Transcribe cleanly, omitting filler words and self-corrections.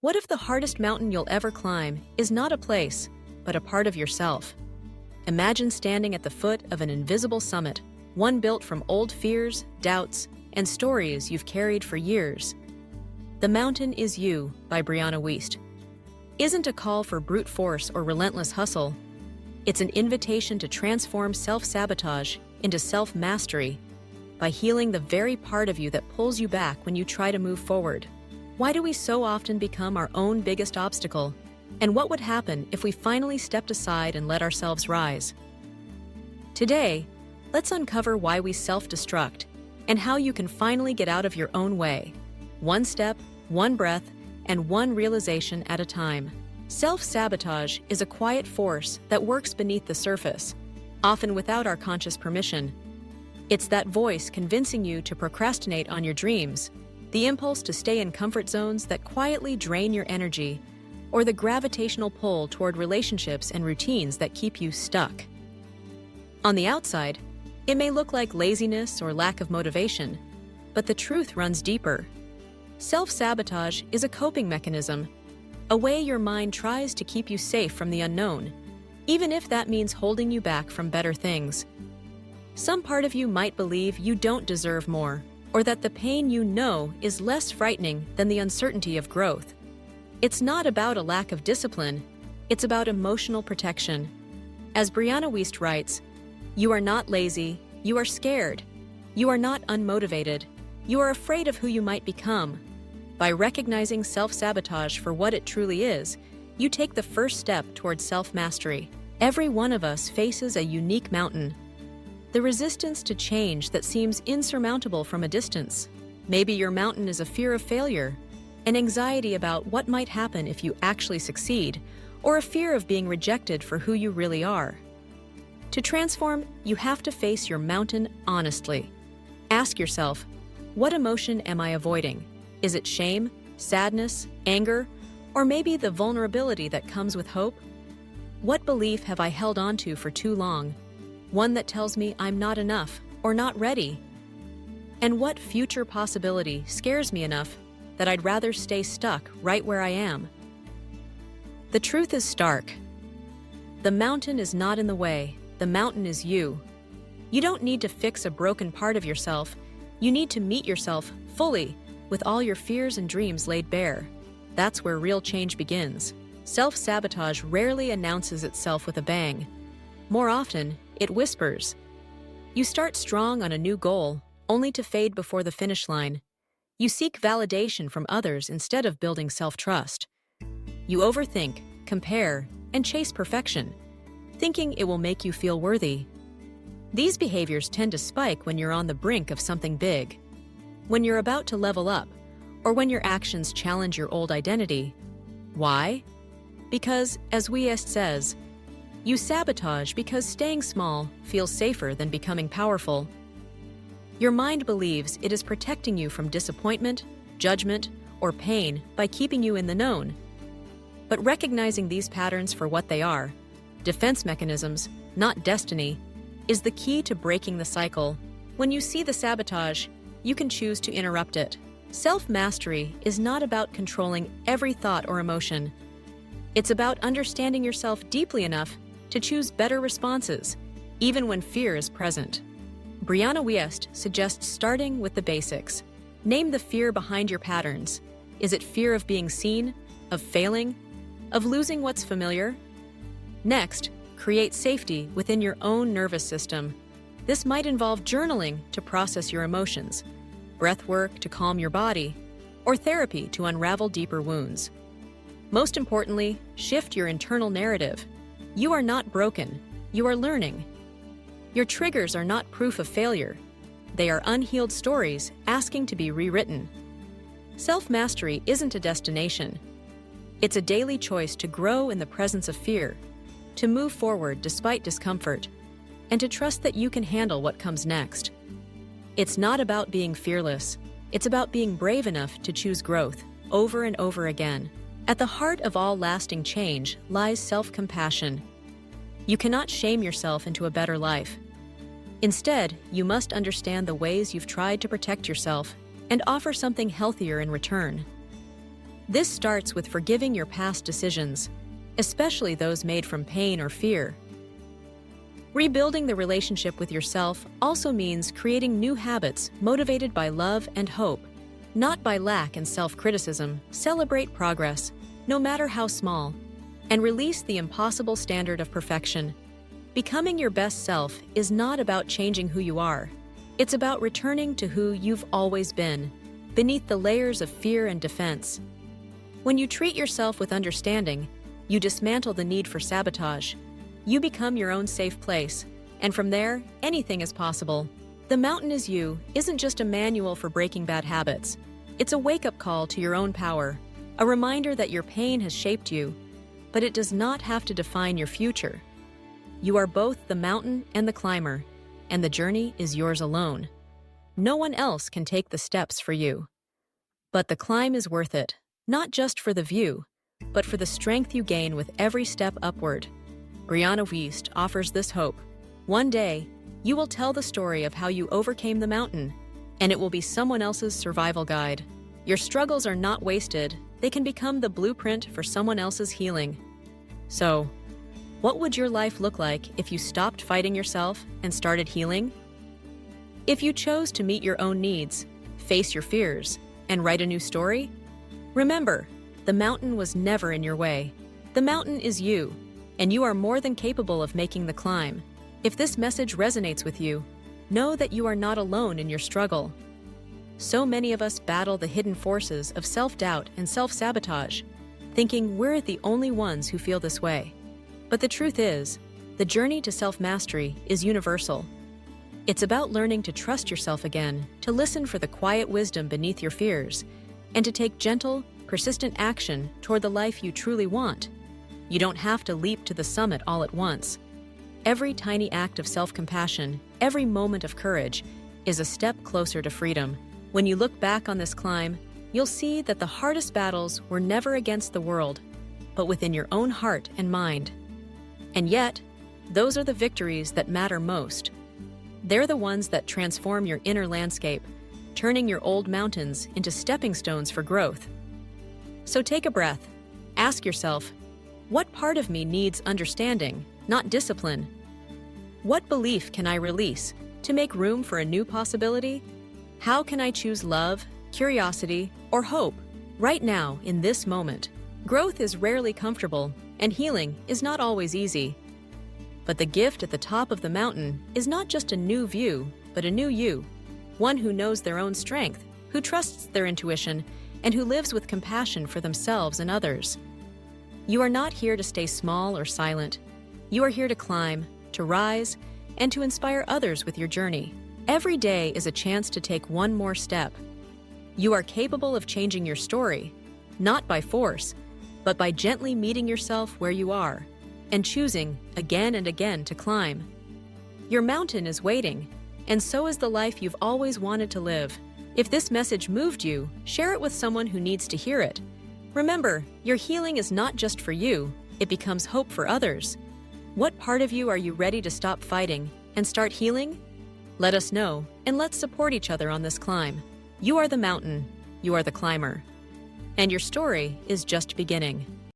What if the hardest mountain you'll ever climb is not a place, but a part of yourself? Imagine standing at the foot of an invisible summit, one built from old fears, doubts, and stories you've carried for years. The Mountain Is You by Brianna Wiest isn't a call for brute force or relentless hustle. It's an invitation to transform self-sabotage into self-mastery by healing the very part of you that pulls you back when you try to move forward. Why do we so often become our own biggest obstacle? And what would happen if we finally stepped aside and let ourselves rise? Today, let's uncover why we self-destruct and how you can finally get out of your own way. One step, one breath, and one realization at a time. Self-sabotage is a quiet force that works beneath the surface, often without our conscious permission. It's that voice convincing you to procrastinate on your dreams, the impulse to stay in comfort zones that quietly drain your energy, or the gravitational pull toward relationships and routines that keep you stuck. On the outside, it may look like laziness or lack of motivation, but the truth runs deeper. Self-sabotage is a coping mechanism, a way your mind tries to keep you safe from the unknown, even if that means holding you back from better things. Some part of you might believe you don't deserve more, or that the pain you know is less frightening than the uncertainty of growth. It's not about a lack of discipline, it's about emotional protection. As Brianna Wiest writes, "You are not lazy, you are scared. You are not unmotivated, you are afraid of who you might become." By recognizing self-sabotage for what it truly is, you take the first step towards self-mastery. Every one of us faces a unique mountain, the resistance to change that seems insurmountable from a distance. Maybe your mountain is a fear of failure, an anxiety about what might happen if you actually succeed, or a fear of being rejected for who you really are. To transform, you have to face your mountain honestly. Ask yourself, what emotion am I avoiding? Is it shame, sadness, anger, or maybe the vulnerability that comes with hope? What belief have I held on to for too long? One that tells me I'm not enough or not ready? And what future possibility scares me enough that I'd rather stay stuck right where I am? The truth is stark. The mountain is not in the way. The mountain is you. You don't need to fix a broken part of yourself. You need to meet yourself fully with all your fears and dreams laid bare. That's where real change begins. Self-sabotage rarely announces itself with a bang. More often, it whispers. You start strong on a new goal, only to fade before the finish line. You seek validation from others instead of building self-trust. You overthink, compare, and chase perfection, thinking it will make you feel worthy. These behaviors tend to spike when you're on the brink of something big, when you're about to level up, or when your actions challenge your old identity. Why? Because, as Wiest says, you sabotage because staying small feels safer than becoming powerful. Your mind believes it is protecting you from disappointment, judgment, or pain by keeping you in the known. But recognizing these patterns for what they are, defense mechanisms, not destiny, is the key to breaking the cycle. When you see the sabotage, you can choose to interrupt it. Self-mastery is not about controlling every thought or emotion. It's about understanding yourself deeply enough to choose better responses, even when fear is present. Brianna Wiest suggests starting with the basics. Name the fear behind your patterns. Is it fear of being seen, of failing, of losing what's familiar? Next, create safety within your own nervous system. This might involve journaling to process your emotions, breath work to calm your body, or therapy to unravel deeper wounds. Most importantly, shift your internal narrative. You are not broken. You are learning. Your triggers are not proof of failure. They are unhealed stories asking to be rewritten. Self-mastery isn't a destination. It's a daily choice to grow in the presence of fear, to move forward despite discomfort, and to trust that you can handle what comes next. It's not about being fearless. It's about being brave enough to choose growth over and over again. At the heart of all lasting change lies self-compassion. You cannot shame yourself into a better life. Instead, you must understand the ways you've tried to protect yourself and offer something healthier in return. This starts with forgiving your past decisions, especially those made from pain or fear. Rebuilding the relationship with yourself also means creating new habits motivated by love and hope, not by lack and self-criticism. Celebrate progress, no matter how small, and release the impossible standard of perfection. Becoming your best self is not about changing who you are. It's about returning to who you've always been, beneath the layers of fear and defense. When you treat yourself with understanding, you dismantle the need for sabotage. You become your own safe place, and from there, anything is possible. The Mountain Is You isn't just a manual for breaking bad habits. It's a wake-up call to your own power, a reminder that your pain has shaped you, but it does not have to define your future. You are both the mountain and the climber, and the journey is yours alone. No one else can take the steps for you. But the climb is worth it, not just for the view, but for the strength you gain with every step upward. Brianna Wiest offers this hope. One day, you will tell the story of how you overcame the mountain, and it will be someone else's survival guide. Your struggles are not wasted. They can become the blueprint for someone else's healing. So, what would your life look like if you stopped fighting yourself and started healing? If you chose to meet your own needs, face your fears, and write a new story? Remember, the mountain was never in your way. The mountain is you, and you are more than capable of making the climb. If this message resonates with you, know that you are not alone in your struggle. So many of us battle the hidden forces of self-doubt and self-sabotage, thinking we're the only ones who feel this way. But the truth is, the journey to self-mastery is universal. It's about learning to trust yourself again, to listen for the quiet wisdom beneath your fears, and to take gentle, persistent action toward the life you truly want. You don't have to leap to the summit all at once. Every tiny act of self-compassion, every moment of courage, is a step closer to freedom. When you look back on this climb, you'll see that the hardest battles were never against the world, but within your own heart and mind. And yet, those are the victories that matter most. They're the ones that transform your inner landscape, turning your old mountains into stepping stones for growth. So take a breath. Ask yourself, what part of me needs understanding, not discipline? What belief can I release to make room for a new possibility? How can I choose love, curiosity, or hope right now in this moment? Growth is rarely comfortable, and healing is not always easy. But the gift at the top of the mountain is not just a new view, but a new you. One who knows their own strength, who trusts their intuition, and who lives with compassion for themselves and others. You are not here to stay small or silent. You are here to climb, to rise, and to inspire others with your journey. Every day is a chance to take one more step. You are capable of changing your story, not by force, but by gently meeting yourself where you are, and choosing again and again to climb. Your mountain is waiting, and so is the life you've always wanted to live. If this message moved you, share it with someone who needs to hear it. Remember, your healing is not just for you, it becomes hope for others. What part of you are you ready to stop fighting and start healing? Let us know, and let's support each other on this climb. You are the mountain, you are the climber, and your story is just beginning.